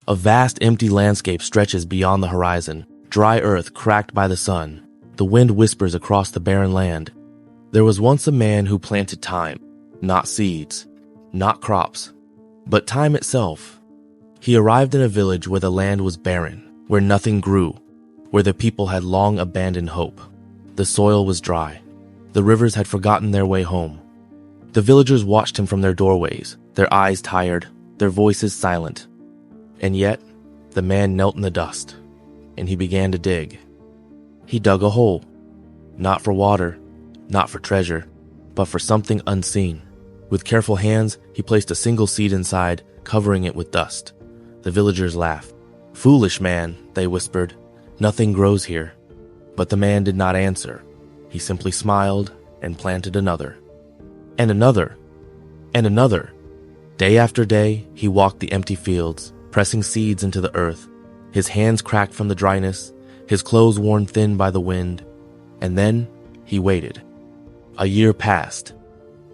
A vast empty landscape stretches beyond the horizon, dry earth cracked by the sun. The wind whispers across the barren land. There was once a man who planted time, not seeds, not crops, but time itself. He arrived in a village where the land was barren, where nothing grew, where the people had long abandoned hope. The soil was dry. The rivers had forgotten their way home. The villagers watched him from their doorways, their eyes tired, their voices silent. And yet, the man knelt in the dust, and he began to dig. He dug a hole, not for water, not for treasure, but for something unseen. With careful hands, he placed a single seed inside, covering it with dust. The villagers laughed. "Foolish man," they whispered. "Nothing grows here." But the man did not answer. He simply smiled and planted another. And another. And another. Day after day, he walked the empty fields, pressing seeds into the earth. His hands cracked from the dryness, his clothes worn thin by the wind. And then he waited. A year passed.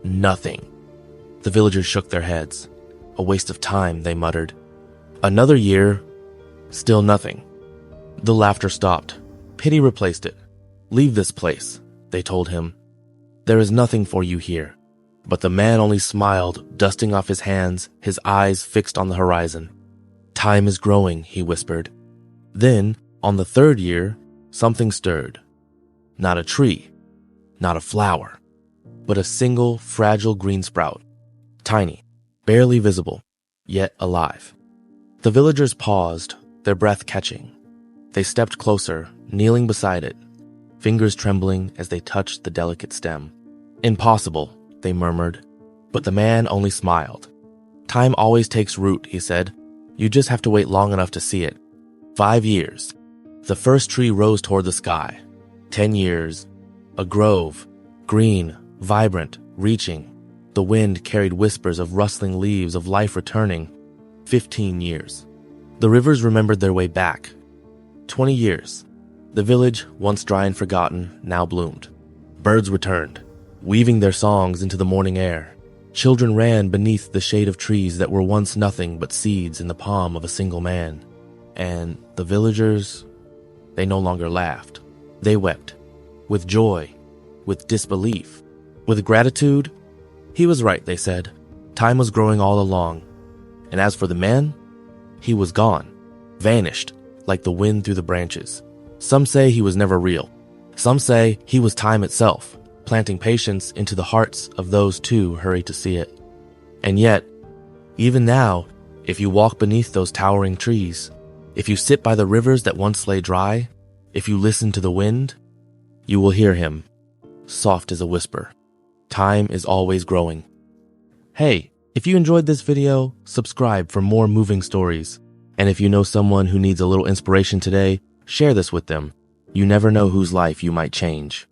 Nothing. The villagers shook their heads. "A waste of time," they muttered. Another year. Still nothing. The laughter stopped. Pity replaced it. "Leave this place," they told him. "There is nothing for you here." But the man only smiled, dusting off his hands, his eyes fixed on the horizon. "Time is growing," he whispered. Then, on the third year, something stirred. Not a tree, not a flower, but a single fragile green sprout. Tiny, barely visible, yet alive. The villagers paused, their breath catching. They stepped closer, kneeling beside it, fingers trembling as they touched the delicate stem. "Impossible," they murmured, but the man only smiled. "Time always takes root," he said. "You just have to wait long enough to see it." 5 years. The first tree rose toward the sky. 10 years. A grove, green, vibrant, reaching. The wind carried whispers of rustling leaves, of life returning. 15 years. The rivers remembered their way back. 20 years. The village, once dry and forgotten, now bloomed. Birds returned, weaving their songs into the morning air. Children ran beneath the shade of trees that were once nothing but seeds in the palm of a single man. And the villagers, they no longer laughed. They wept, with joy, with disbelief, with gratitude. He was right, they said. Time was growing all along. And as for the man, he was gone, vanished, like the wind through the branches. Some say he was never real. Some say he was time itself, planting patience into the hearts of those too hurried to see it. And yet, even now, if you walk beneath those towering trees, if you sit by the rivers that once lay dry, if you listen to the wind, you will hear him, soft as a whisper. Time is always growing. Hey, if you enjoyed this video, subscribe for more moving stories. And if you know someone who needs a little inspiration today, share this with them. You never know whose life you might change.